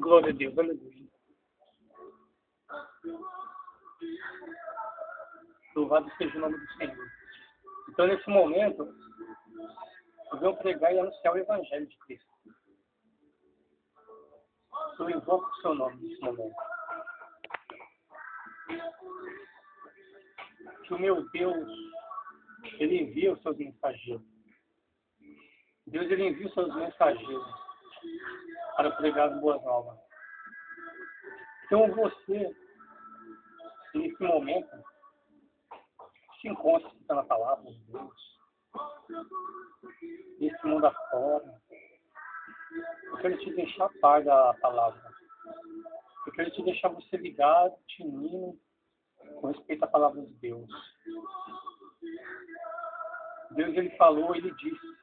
Glória a Deus, aleluia. Louvado seja o nome do Senhor. Então, nesse momento, eu venho pregar e anunciar o Evangelho de Cristo. Eu invoco o seu nome nesse momento. Que o meu Deus, Ele envia os seus mensageiros. Deus, Ele envia os seus mensageiros para pregar as boas novas. Então, você, nesse momento, se encontra na palavra de Deus, nesse mundo afora. Eu quero te deixar a par da palavra. Eu quero te deixar você ligado, tinindo, com respeito à palavra de Deus. Deus, Ele falou, Ele disse.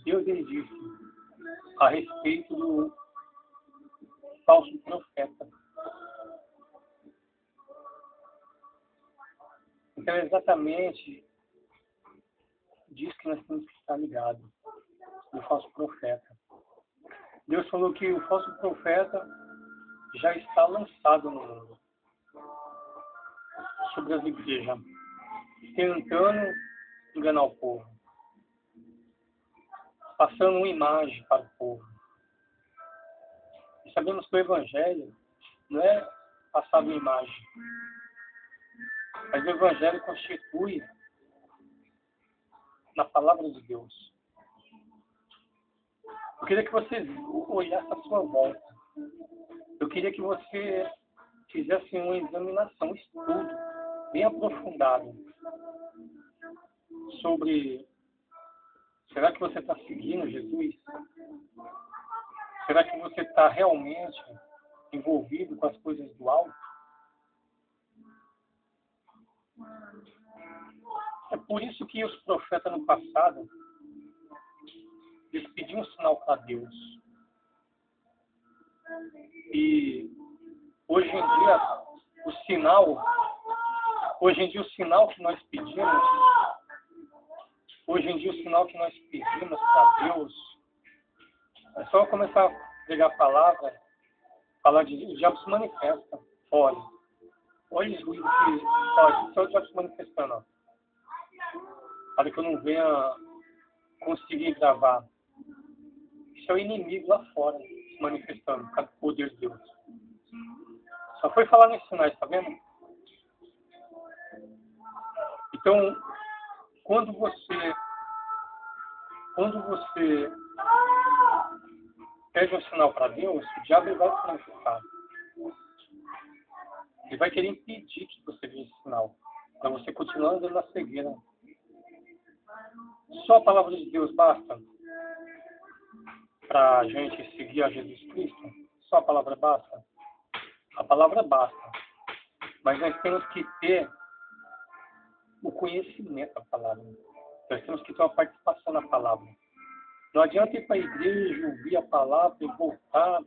Deus, Ele disse a respeito do falso profeta. Então, é exatamente disso que nós temos que estar ligados, do falso profeta. Deus falou que o falso profeta já está lançado no mundo, sobre as igrejas, tentando enganar o povo, passando uma imagem para o povo. E sabemos que o Evangelho não é passar uma imagem, mas o Evangelho constitui na palavra de Deus. Eu queria que você olhasse a sua volta. Eu queria que você fizesse uma examinação, um estudo bem aprofundado sobre: será que você está seguindo Jesus? Será que você está realmente envolvido com as coisas do alto? É por isso que os profetas no passado, eles pediam um sinal para Deus. E hoje em dia, o sinal que nós pedimos, para Deus, é só começar a pregar a palavra, falar de o diabo se manifesta. Olha os ruídos que pode, só o diabo se manifestando. Ó. Para que eu não venha conseguir gravar. Isso é o inimigo lá fora se manifestando, por causa do poder de Deus. Só foi falar nos sinais, tá vendo? Então, quando você pede um sinal para Deus, o diabo vai se manifestar. Ele vai querer impedir que você veja esse sinal, para você continuar andando na cegueira. Só a palavra de Deus basta para a gente seguir a Jesus Cristo? Só a palavra basta? A palavra basta. Mas nós temos que ter o conhecimento da palavra. Nós temos que ter uma participação na palavra. Não adianta ir para a igreja, ouvir a palavra e voltar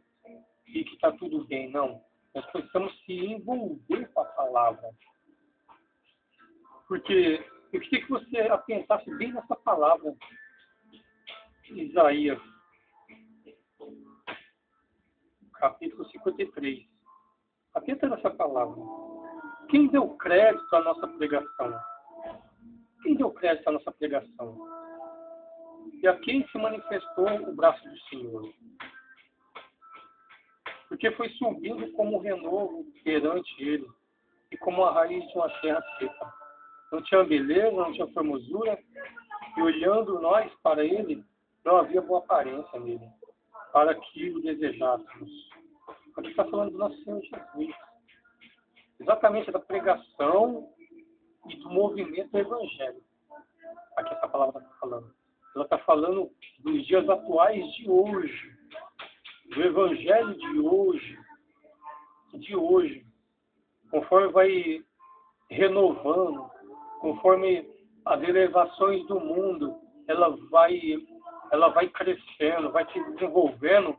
e que está tudo bem. Não. Nós precisamos se envolver com a palavra. Porque eu queria que você pensasse bem nessa palavra. Isaías, capítulo 53. Atenta nessa palavra. Quem deu crédito à nossa pregação? Quem deu crédito à nossa pregação? E a quem se manifestou o braço do Senhor? Porque foi subindo como um renovo perante ele, e como a raiz de uma terra seca. Não tinha beleza, não tinha formosura, e olhando nós para ele, não havia boa aparência nele, para que o desejássemos. Aqui está falando do nosso Senhor Jesus. Exatamente da pregação e do movimento evangélico. Aqui essa palavra está falando. Ela está falando dos dias atuais de hoje. Do evangelho de hoje. Conforme vai renovando, conforme as elevações do mundo, ela vai crescendo, vai se desenvolvendo,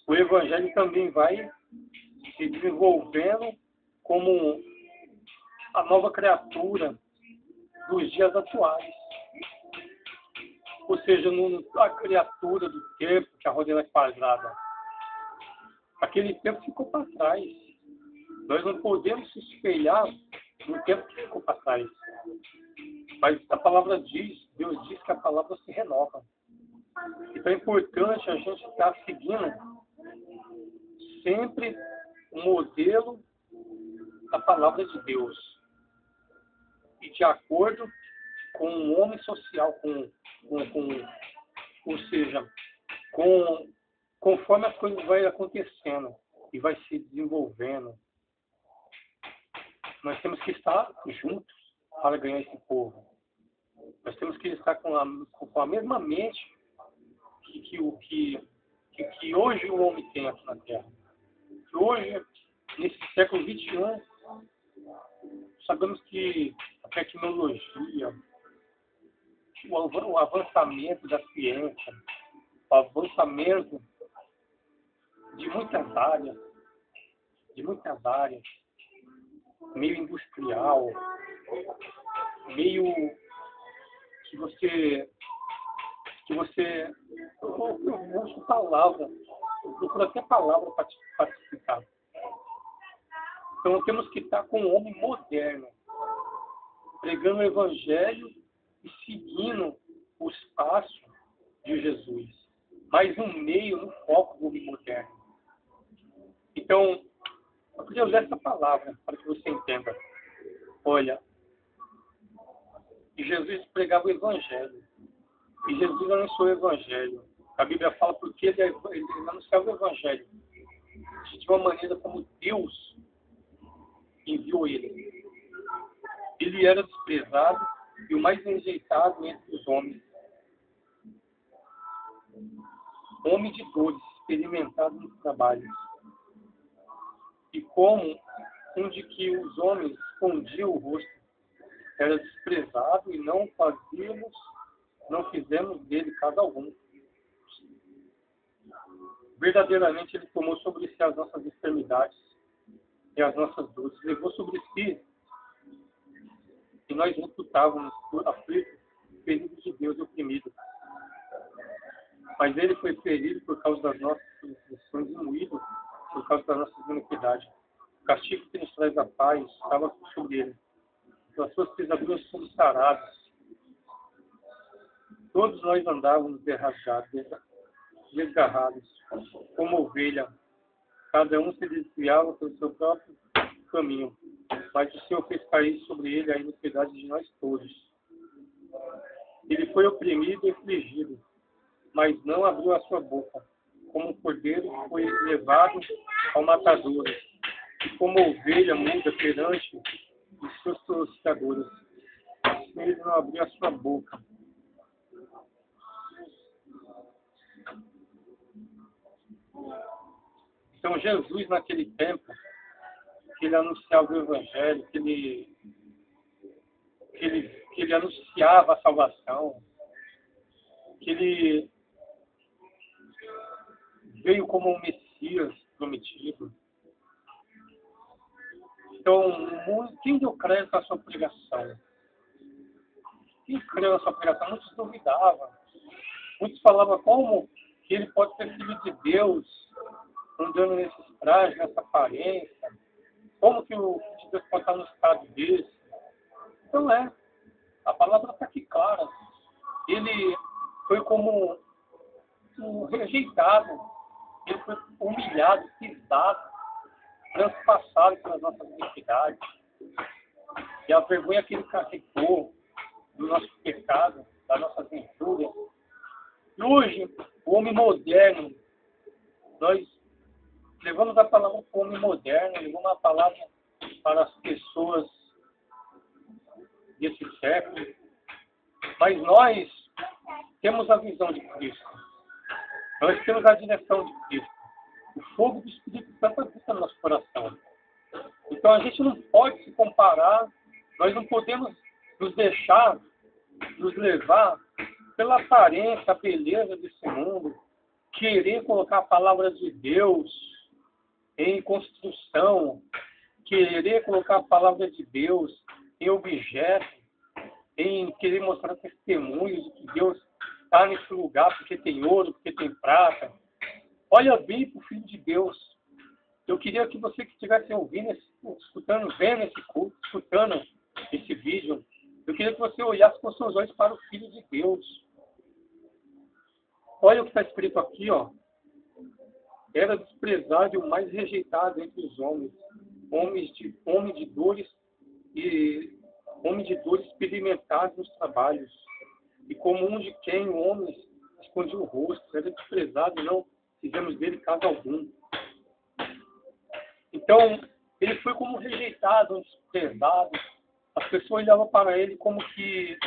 o evangelho também vai se desenvolvendo como a nova criatura dos dias atuais. Ou seja, a criatura do tempo que a roda é quadrada. Aquele tempo ficou para trás. Nós não podemos se espelhar no tempo que ficou para trás. Mas a palavra diz, Deus diz que a palavra se renova. Então é importante a gente estar seguindo sempre o modelo da palavra de Deus. E de acordo com o homem social, ou seja, conforme as coisas vão acontecendo e vai se desenvolvendo. Nós temos que estar juntos para ganhar esse povo. Nós temos que estar com a mesma mente que hoje o homem tem aqui na Terra. Que hoje, nesse século XXI, sabemos que a tecnologia, o avançamento da ciência, o avançamento de muitas áreas, meio industrial, meio que você eu uso palavra, eu procuro até palavra para te explicar. Então temos que estar com um homem moderno, pregando o Evangelho e seguindo os passos de Jesus, mas no meio, no foco do homem moderno. Então, eu queria usar essa palavra para que você entenda. Olha, Jesus pregava o Evangelho. E Jesus anunciou o Evangelho. A Bíblia fala porque ele anunciava o Evangelho de uma maneira como Deus enviou ele. Ele era desprezado e o mais rejeitado entre os homens. Homem de dores, experimentado nos trabalhos. E como um de que os homens escondiam o rosto, era desprezado e não fizemos dele caso algum. Verdadeiramente ele tomou sobre si as nossas enfermidades e as nossas dores, levou sobre si e nós reputávamos aflitos, feridos de Deus e oprimidos. Mas ele foi ferido por causa das nossas transgressões e moído por causa das nossas iniquidades. O castigo que nos traz a paz estava sobre ele. Pelas suas pisaduras somos sarados. Todos nós andávamos desgarrados, como ovelha. Cada um se desviava pelo seu próprio caminho. Mas o Senhor fez cair sobre ele a iniquidade de nós todos. Ele foi oprimido e afligido, mas não abriu a sua boca. Como um cordeiro foi levado ao matadouro, e como ovelha muda perante os seus tosqueadores. Assim ele não abriu a sua boca. Então Jesus, naquele tempo, que ele anunciava o Evangelho, que ele anunciava a salvação, que ele veio como um Messias prometido. Então, quem deu crédito à sua pregação? Quem creu na sua pregação? Muitos duvidavam. Muitos falavam como que ele pode ser filho de Deus, andando nesses trajes, nessa aparência. Como que o filho de Deus pode estar no estado desse? Então a palavra está aqui clara. Ele foi como um rejeitado, ele foi humilhado, pisado, transpassado pelas nossas iniquidades. E a vergonha que ele carregou do nosso pecado, das nossas venturas. E hoje, o homem moderno, nós levamos a palavra para o homem moderno, levamos a palavra para as pessoas desse século. Mas nós temos a visão de Cristo. Nós temos a direção de Cristo. O fogo do Espírito Santo habita no nosso coração. Então a gente não pode se comparar, nós não podemos nos deixar, nos levar pela aparência, a beleza desse mundo, querer colocar a palavra de Deus em construção, querer colocar a palavra de Deus em objeto, em querer mostrar testemunhos de que Deus está nesse lugar porque tem ouro, porque tem prata. Olha bem para o Filho de Deus. Eu queria que você que estivesse ouvindo, escutando, vendo esse culto, escutando esse vídeo, eu queria que você olhasse com seus olhos para o Filho de Deus. Olha o que está escrito aqui, ó. Era desprezado e o mais rejeitado entre os homens, homem de dores experimentados nos trabalhos, e como um de quem o homem escondia o rosto, era desprezado e não fizemos dele caso algum. Então, ele foi como rejeitado, desprezado. As pessoas olhavam para ele como que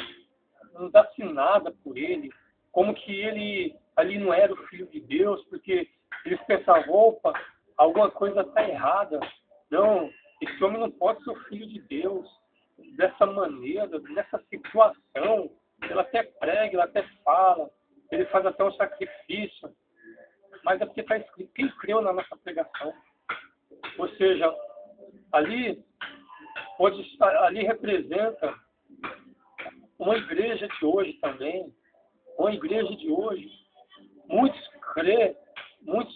não desse nada por ele, como que ele ali não era o Filho de Deus, porque eles pensavam, opa, alguma coisa está errada. Não, esse homem não pode ser o Filho de Deus dessa maneira, nessa situação. Ele até prega, ele até fala, ele faz até um sacrifício, mas é porque está escrito, quem creu na nossa pregação? Ou seja, ali representa uma igreja de hoje também, uma igreja de hoje. Muitos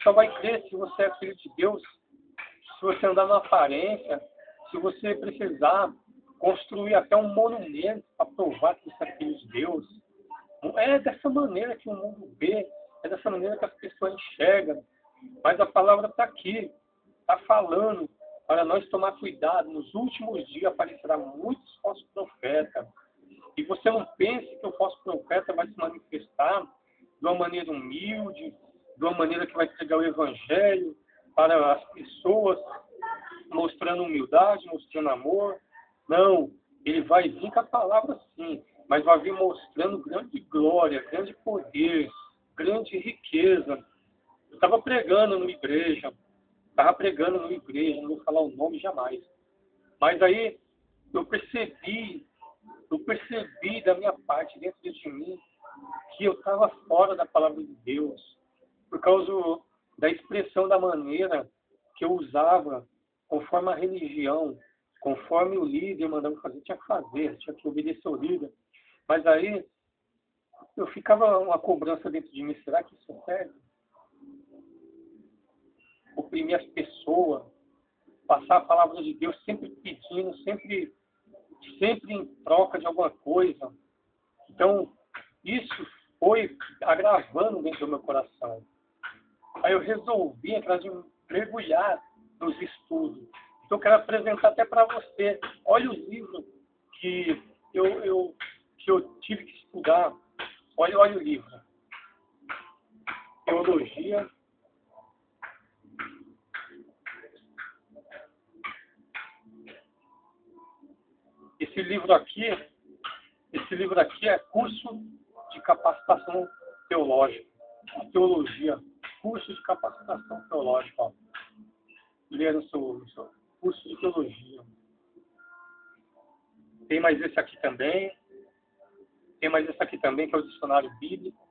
só vai crer se você é filho de Deus, se você andar na aparência, se você precisar construir até um monumento para provar que você é filho de Deus. É dessa maneira que o mundo vê, é dessa maneira que as pessoas enxergam. Mas a palavra está aqui, está falando para nós tomar cuidado. Nos últimos dias aparecerá muitos falsos profetas. E você não pense que o falso profeta vai se manifestar de uma maneira humilde, de uma maneira que vai pregar o evangelho para as pessoas, mostrando humildade, mostrando amor. Não, ele vai vir com a palavra sim, mas vai vir mostrando grande glória, grande poder, grande riqueza. Eu estava pregando numa igreja, não vou falar o nome jamais. Mas aí eu percebi da minha parte, dentro de mim, que eu estava fora da palavra de Deus, por causa da expressão, da maneira que eu usava, conforme a religião, conforme o líder mandava fazer, tinha que fazer, tinha que obedecer ao líder. Mas aí eu ficava uma cobrança dentro de mim, será que isso é certo? Oprimir as pessoas, passar a palavra de Deus sempre pedindo, sempre em troca de alguma coisa. Então, isso foi agravando dentro do meu coração. Aí eu resolvi entrar de mergulhar nos estudos. Então, eu quero apresentar até para você. Olha os livros que eu tive que estudar. Olha o livro. Teologia. Esse livro aqui é curso de capacitação teológica. Teologia, curso de capacitação teológica. Ó. Lê no seu curso de teologia. Tem mais esse aqui também. Que é o dicionário bíblico.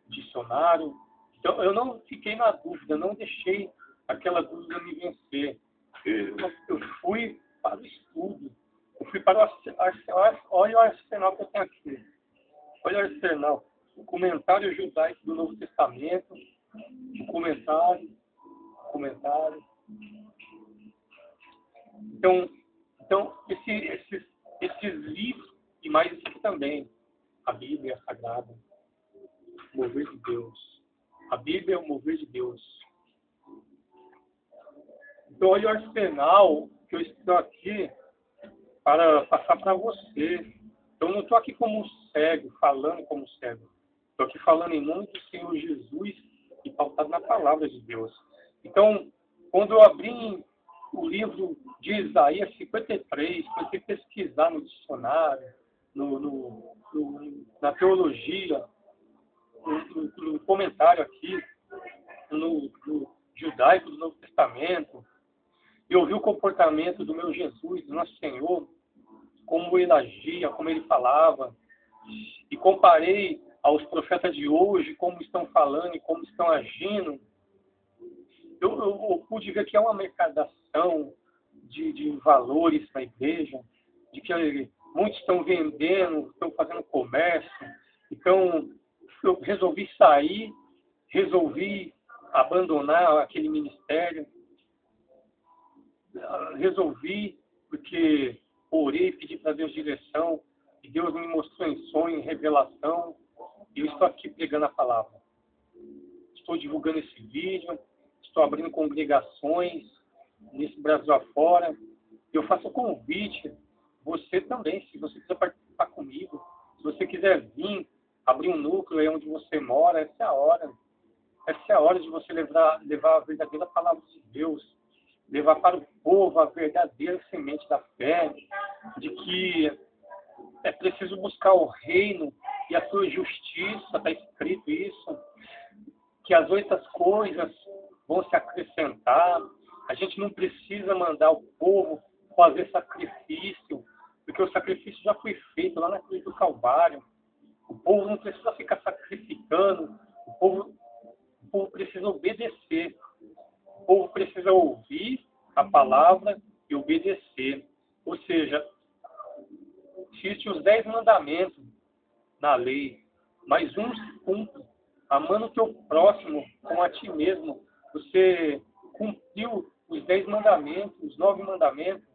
Dicionário. Então, eu não fiquei na dúvida, não deixei aquela dúvida me vencer. Eu fui para o estudo. Eu fui para o arsenal. Olha o arsenal que eu tenho aqui. Olha o arsenal. O comentário judaico do Novo Testamento. O comentário. Então esses livros, e mais isso aqui também. A Bíblia é sagrada. O mover de Deus. A Bíblia é o mover de Deus. Então, olha o arsenal que eu estou aqui para passar para você. Eu não estou aqui como um cego, falando como cego. Estou aqui falando em nome do Senhor Jesus e pautado na palavra de Deus. Então, quando eu abri o livro de Isaías 53, comecei a pesquisar no dicionário, na teologia, no comentário aqui, no judaico do Novo Testamento, eu vi o comportamento do meu Jesus, do nosso Senhor, como ele agia, como ele falava, e comparei aos profetas de hoje, como estão falando e como estão agindo. Eu pude ver que é uma mercadação de valores na igreja, de que muitos estão vendendo, estão fazendo comércio. Então, eu resolvi sair, resolvi abandonar aquele ministério resolvi, porque orei, pedi para Deus direção, e Deus me mostrou em sonho, em revelação, e eu estou aqui pregando a palavra. Estou divulgando esse vídeo, estou abrindo congregações nesse Brasil afora. Eu faço um convite, você também, se você quiser participar comigo, se você quiser vir, abrir um núcleo aí onde você mora, essa é a hora. Essa é a hora de você levar a verdadeira palavra de Deus, levar para o povo a verdadeira semente da fé, de que é preciso buscar o reino e a sua justiça, está escrito isso, que as outras coisas vão se acrescentar. A gente não precisa mandar o povo fazer sacrifício, porque o sacrifício já foi feito lá na cruz do Calvário. O povo não precisa ficar sacrificando, o povo precisa obedecer. O povo precisa ouvir a palavra e obedecer. Ou seja, existem os 10 mandamentos na lei, mas um se cumpre, amando o teu próximo como a ti mesmo. Você cumpriu os 10 mandamentos, os 9 mandamentos.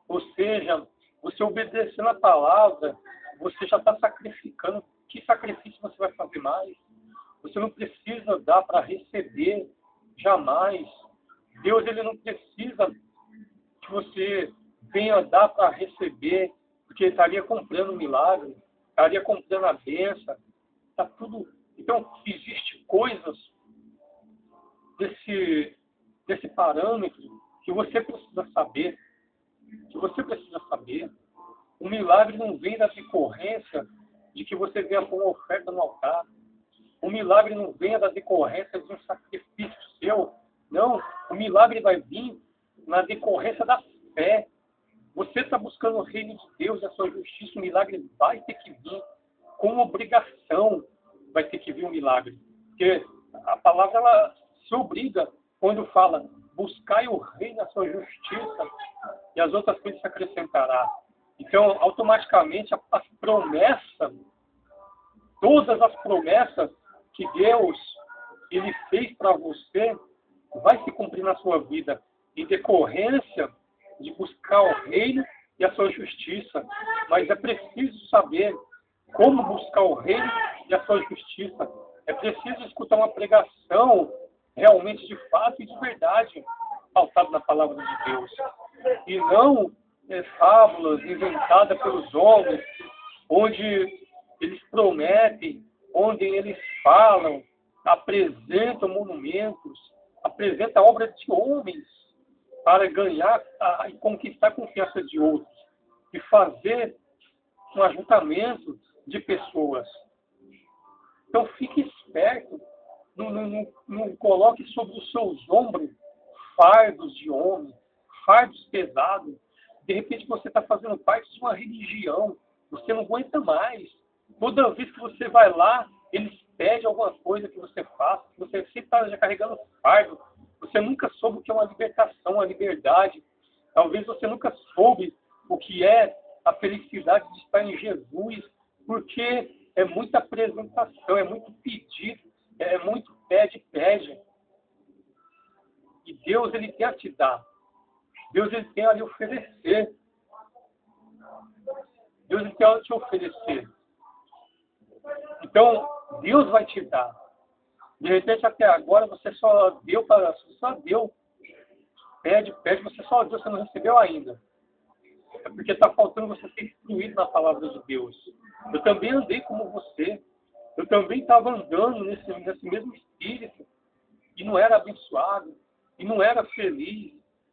Ou seja, você obedecendo a palavra, você já está sacrificando. Que sacrifício você vai fazer mais? Você não precisa dar para receber, jamais. Deus, ele não precisa que você venha dar para receber, porque ele estaria comprando um milagre, estaria comprando a bênção, está tudo. Então, existe coisas desse parâmetro que você precisa saber, O milagre não vem da decorrência de que você venha com uma oferta no altar. O milagre não vem da decorrência de um sacrifício seu. Não, o milagre vai vir na decorrência da fé. Você está buscando o reino de Deus, a sua justiça, o milagre vai ter que vir. Com obrigação vai ter que vir um milagre. Porque a palavra ela se obriga quando fala buscai o reino, a sua justiça, e as outras coisas se acrescentará. Então, automaticamente, as promessas, todas as promessas que Deus ele fez para você, vai se cumprir na sua vida, em decorrência de buscar o reino e a sua justiça. Mas é preciso saber como buscar o reino e a sua justiça. É preciso escutar uma pregação realmente de fato e de verdade, pautada na palavra de Deus. E não fábulas inventadas pelos homens, onde eles prometem, onde eles falam, apresentam monumentos, apresentam obras de homens para ganhar e conquistar a confiança de outros e fazer um ajuntamento de pessoas. Então fique esperto, não coloque sobre os seus ombros fardos de homem, fardos pesados. De repente você está fazendo parte de uma religião, você não aguenta mais. Toda vez que você vai lá, eles pedem alguma coisa que você faça, você sempre está já carregando fardo. Você nunca soube o que é uma libertação, uma liberdade. Talvez você nunca soube o que é a felicidade de estar em Jesus, porque é muita apresentação, é muito pedido, é muito pede. E Deus, ele quer te dar. Deus, ele quer lhe oferecer. Deus, ele quer te oferecer. Então, Deus vai te dar. De repente, até agora, você só deu. Pede, você só deu, você não recebeu ainda. É porque está faltando você ser instruído na palavra de Deus. Eu também andei como você. Eu também estava andando nesse mesmo espírito. E não era abençoado. E não era feliz.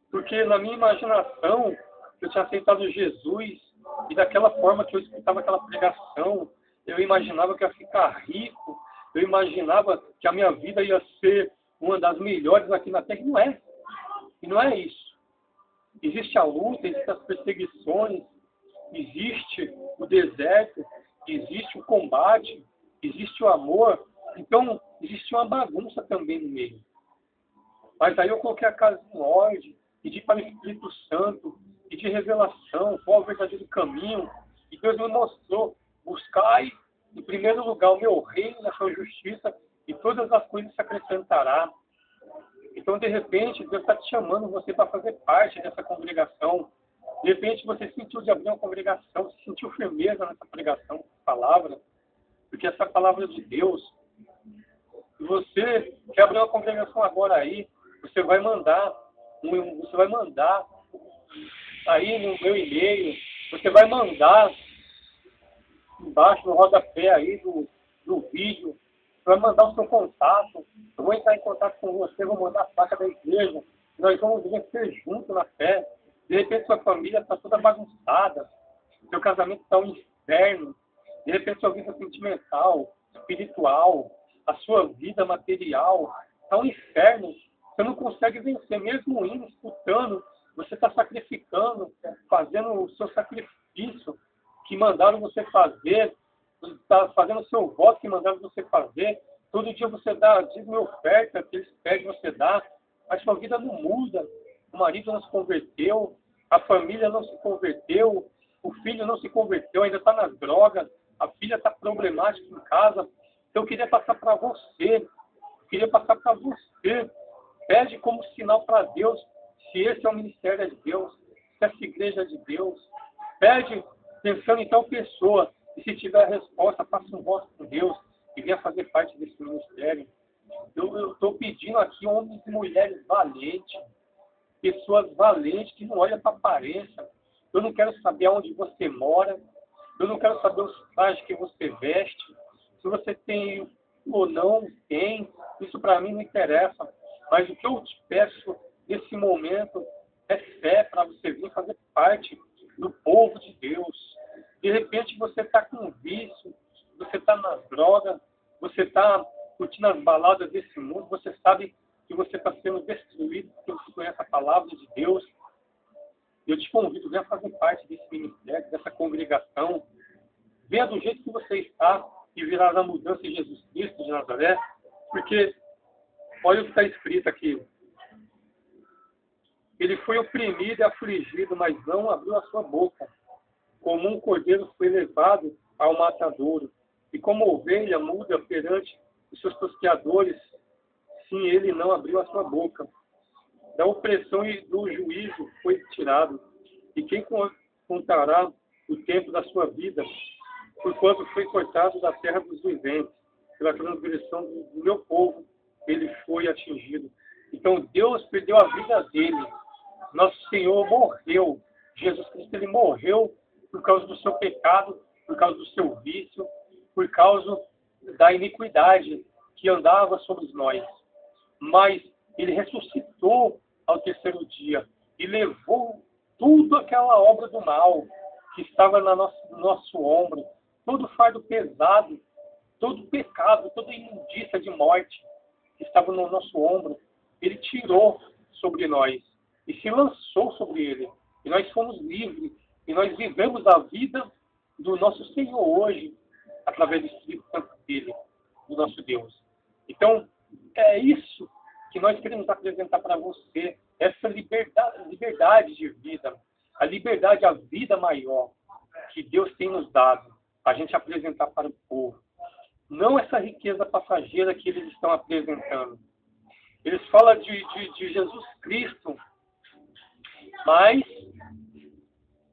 Porque na minha imaginação, eu tinha aceitado Jesus. E daquela forma que eu escutava aquela pregação, eu imaginava que eu ia ficar rico. Eu imaginava que a minha vida ia ser uma das melhores aqui na Terra. E não é. E não é isso. Existe a luta, existem as perseguições, existe o deserto, existe o combate, existe o amor. Então, existe uma bagunça também no meio. Mas aí eu coloquei a casa em ordem, pedi para o Espírito Santo, pedi revelação, qual é o verdadeiro caminho. E Deus me mostrou, buscai em primeiro lugar o meu reino, a sua justiça, e todas as coisas se acrescentará. Então, de repente, Deus está te chamando você para fazer parte dessa congregação. De repente, você sentiu de abrir uma congregação, você sentiu firmeza nessa pregação, palavra, porque essa palavra é de Deus. Se você quer abrir uma congregação agora aí, você vai mandar aí no meu e-mail, você vai mandar embaixo no rodapé aí do vídeo, você vai mandar o seu contato, eu vou entrar em contato com você, vou mandar a placa da igreja, nós vamos vencer juntos na fé. De repente sua família está toda bagunçada, seu casamento está um inferno, de repente sua vida sentimental, espiritual, a sua vida material está um inferno. Você não consegue vencer, mesmo indo, escutando, você está sacrificando, fazendo o seu sacrifício que mandaram você fazer, está fazendo o seu voto que mandaram você fazer. Todo dia você dá dízimo e oferta que eles pedem, você dá, mas sua vida não muda. O marido não se converteu, a família não se converteu, o filho não se converteu, ainda está nas drogas, a filha está problemática em casa. Então eu queria passar para você, pede como sinal para Deus, se esse é o ministério de Deus, se essa igreja é de Deus. Pede pensando em tal pessoa, e se tiver a resposta, faça um voto com Deus e venha fazer parte desse ministério. Eu estou pedindo aqui homens e mulheres valentes, pessoas valentes que não olham para a aparência. Eu não quero saber onde você mora, eu não quero saber os trajes que você veste, se você tem ou não tem, isso para mim não interessa. Mas o que eu te peço nesse momento é fé para você vir fazer parte do povo de Deus. De repente você está com vício, você está nas drogas, você está curtindo as baladas desse mundo, você sabe que você está sendo destruído porque você conhece a palavra de Deus. Eu te convido, venha fazer parte desse ministério, dessa congregação. Venha do jeito que você está e virar a mudança em Jesus Cristo de Nazaré, porque olha o que está escrito aqui. Ele foi oprimido e afligido, mas não abriu a sua boca. Como um cordeiro foi levado ao matadouro, e como ovelha muda perante os seus tosqueadores, sim, ele não abriu a sua boca. Da opressão e do juízo foi tirado, e quem contará o tempo da sua vida, porquanto foi cortado da terra dos viventes, pela transgressão do meu povo, ele foi atingido. Então Deus perdeu a vida dele. Nosso Senhor morreu. Jesus Cristo, ele morreu por causa do seu pecado, por causa do seu vício, por causa da iniquidade que andava sobre nós. Mas ele ressuscitou ao terceiro dia e levou tudo aquela obra do mal que estava no nosso ombro, todo fardo pesado, todo pecado, toda imundícia de morte que estava no nosso ombro, ele tirou sobre nós e se lançou sobre ele. E nós fomos livres. E nós vivemos a vida do nosso Senhor hoje, através do Espírito Santo dele, do nosso Deus. Então, é isso que nós queremos apresentar para você, essa liberdade de vida, a liberdade, a vida maior que Deus tem nos dado, a gente apresentar para o povo. Não essa riqueza passageira que eles estão apresentando. Eles falam de Jesus Cristo, mas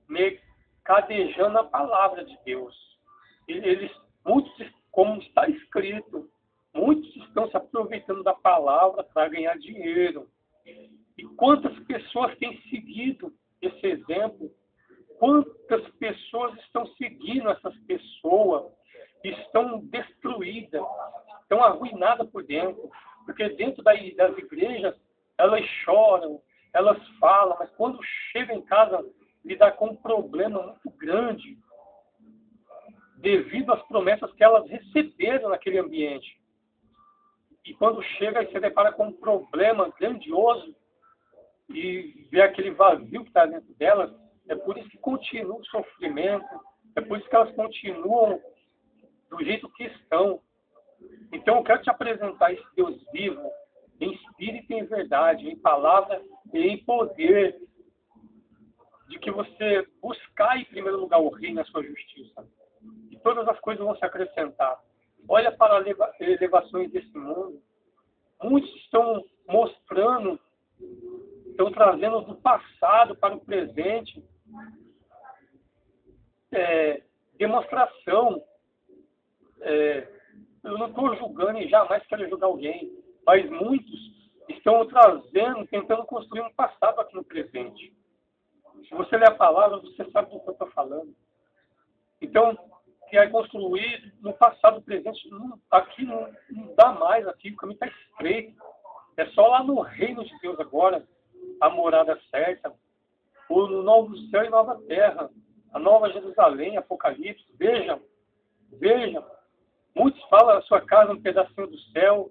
mercadejando a palavra de Deus. Muitos, como está escrito, muitos estão se aproveitando da palavra para ganhar dinheiro. E quantas pessoas têm seguido esse exemplo? Quantas pessoas estão seguindo essas pessoas? Estão destruídas, estão arruinadas por dentro. Porque dentro das igrejas, elas choram, elas falam, mas quando chegam em casa, lidar com um problema muito grande devido às promessas que elas receberam naquele ambiente. E quando chega e se depara com um problema grandioso e vê aquele vazio que está dentro delas, é por isso que continua o sofrimento, é por isso que elas continuam do jeito que estão. Então eu quero te apresentar esse Deus vivo, em espírito e em verdade, em palavra e em poder, de que você buscar em primeiro lugar o reino e a sua justiça. E todas as coisas vão se acrescentar. Olha para as elevações desse mundo. Muitos estão mostrando, estão trazendo do passado para o presente, demonstração. Eu não estou julgando e jamais quero julgar alguém, mas muitos estão trazendo, tentando construir um passado aqui no presente. Se você ler a palavra, você sabe do que eu estou falando. Então, que é construído no passado, presente, aqui não dá mais, aqui o caminho está estreito. É só lá no reino de Deus agora, a morada certa, o novo céu e nova terra, a nova Jerusalém, Apocalipse. Vejam, muitos falam a sua casa é um pedacinho do céu,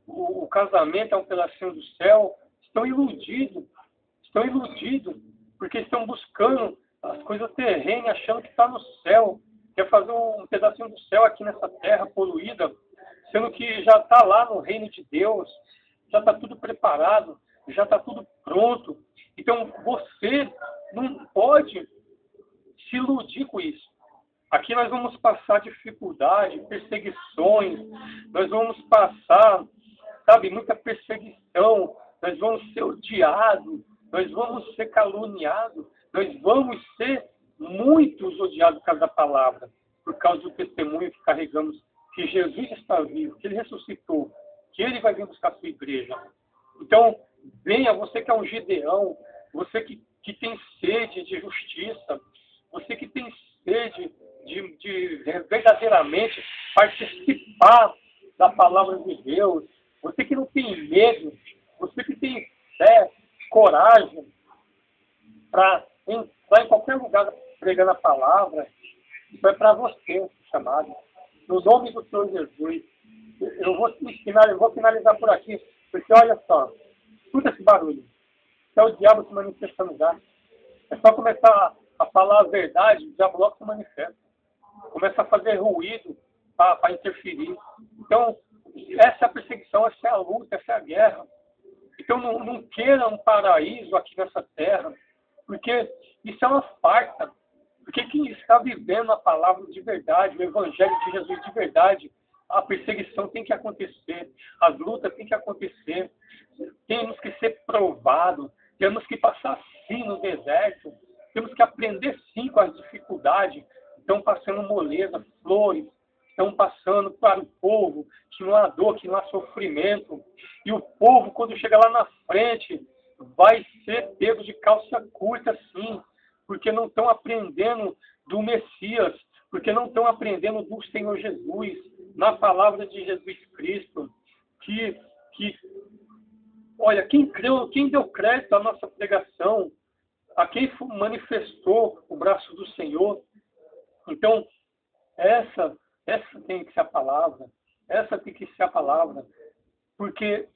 o casamento é um pedacinho do céu. Estão iludidos, porque estão buscando as coisas terrenas, achando que está no céu, quer fazer um pedacinho do céu aqui nessa terra poluída, sendo que já está lá no reino de Deus, já está tudo preparado, já está tudo pronto. Então você não pode se iludir com isso. Aqui nós vamos passar dificuldade, perseguições, nós vamos passar, muita perseguição, nós vamos ser odiados, nós vamos ser caluniados, nós vamos ser muitos odiados por causa da palavra, por causa do testemunho que carregamos, que Jesus está vivo, que Ele ressuscitou, que Ele vai vir buscar a sua igreja. Então, venha, você que é um Gideão, você que tem sede de justiça, você que tem sede de verdadeiramente participar da palavra de Deus, você que não tem medo, você que tem fé, coragem para entrar em qualquer lugar pregando a palavra, isso é para você, chamado. No nome do Senhor Jesus. Eu vou finalizar por aqui, porque olha só, escuta esse barulho. Isso é o diabo se manifestando já. É só começar a falar a verdade, o diabo logo se manifesta. Começa a fazer ruído para interferir. Então, essa é a perseguição, essa é a luta, essa é a guerra. Então, não queira um paraíso aqui nessa terra, porque isso é uma farta. Porque quem está vivendo a palavra de verdade, o evangelho de Jesus de verdade, a perseguição tem que acontecer, as lutas têm que acontecer, temos que ser provados, temos que passar sim no deserto, temos que aprender sim com as dificuldades. Estão passando moleza, flores, estão passando para o povo que não há dor, que não há sofrimento. E o povo, quando chega lá na frente, vai ser pego de calça curta, sim, porque não estão aprendendo do Messias, porque não estão aprendendo do Senhor Jesus, na palavra de Jesus Cristo, olha, quem creu, quem deu crédito à nossa pregação, a quem manifestou o braço do Senhor. Então, essa tem que ser a palavra, porque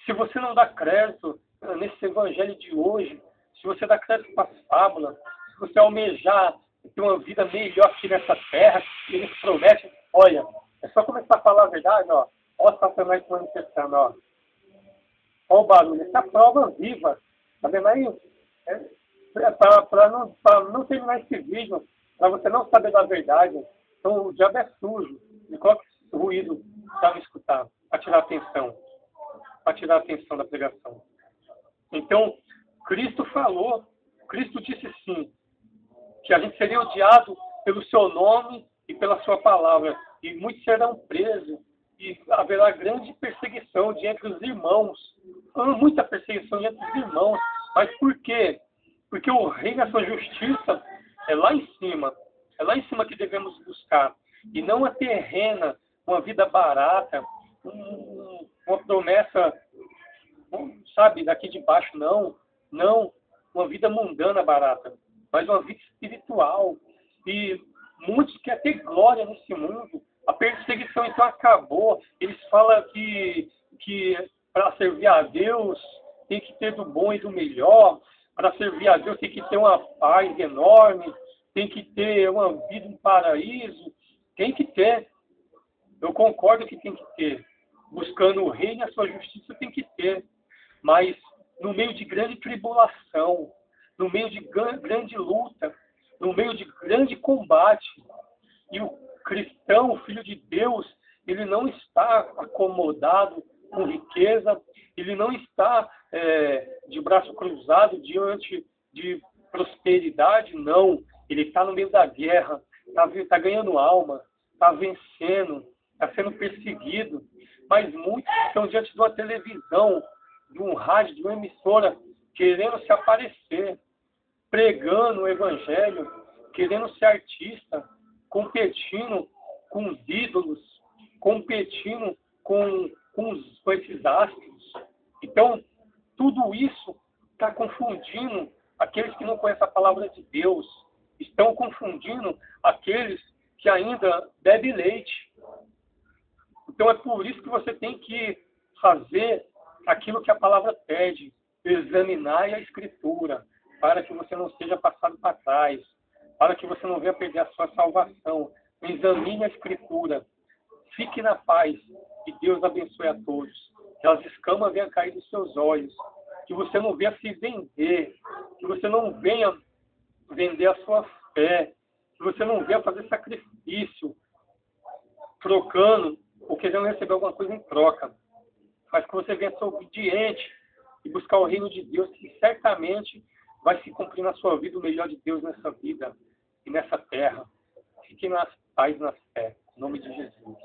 se você não dá crédito nesse evangelho de hoje, se você dá crédito para as fábulas, se você almejar ter uma vida melhor aqui nessa terra, ele promete, olha, é só começar a falar a verdade, ó o Satanás se manifestando, ó o barulho, essa prova viva, tá vendo aí? Para não terminar esse vídeo, para você não saber da verdade, então o diabo é sujo, ele coloca esse ruído para escutar, para tirar a atenção da pregação. Então, Cristo disse sim, que a gente seria odiado pelo seu nome e pela sua palavra, e muitos serão presos, e haverá grande perseguição entre os irmãos, muita perseguição entre os irmãos. Mas por quê? Porque o reino da sua justiça é lá em cima que devemos buscar, e não a terrena, uma vida barata, uma promessa, daqui de baixo, não, uma vida mundana barata, mas uma vida espiritual. E muitos querem ter glória nesse mundo. A perseguição então acabou. Eles falam que para servir a Deus tem que ter do bom e do melhor. Para servir a Deus tem que ter uma paz enorme, tem que ter uma vida em paraíso. Tem que ter. Eu concordo que tem que ter. Buscando o reino e a sua justiça tem que ter. Mas no meio de grande tribulação, no meio de grande luta, no meio de grande combate. E o cristão, o filho de Deus, ele não está acomodado com riqueza, ele não está de braço cruzado diante de prosperidade, não. Ele está no meio da guerra, está ganhando alma, está vencendo, está sendo perseguido. Mas muitos estão diante de uma televisão, de um rádio, de uma emissora, querendo se aparecer, pregando o evangelho, querendo ser artista, competindo com os ídolos, competindo com esses astros. Então, tudo isso está confundindo aqueles que não conhecem a palavra de Deus, estão confundindo aqueles que ainda bebem leite. Então, é por isso que você tem que fazer aquilo que a palavra pede, examinar a Escritura, para que você não seja passado para trás, para que você não venha perder a sua salvação. Examine a Escritura, fique na paz, que Deus abençoe a todos, que as escamas venham cair dos seus olhos, que você não venha se vender, que você não venha vender a sua fé, que você não venha fazer sacrifício, trocando ou querendo receber alguma coisa em troca, mas que você venha ser obediente e buscar o reino de Deus, que certamente vai se cumprir na sua vida o melhor de Deus nessa vida e nessa terra. Fique na paz, na fé. Em nome de Jesus.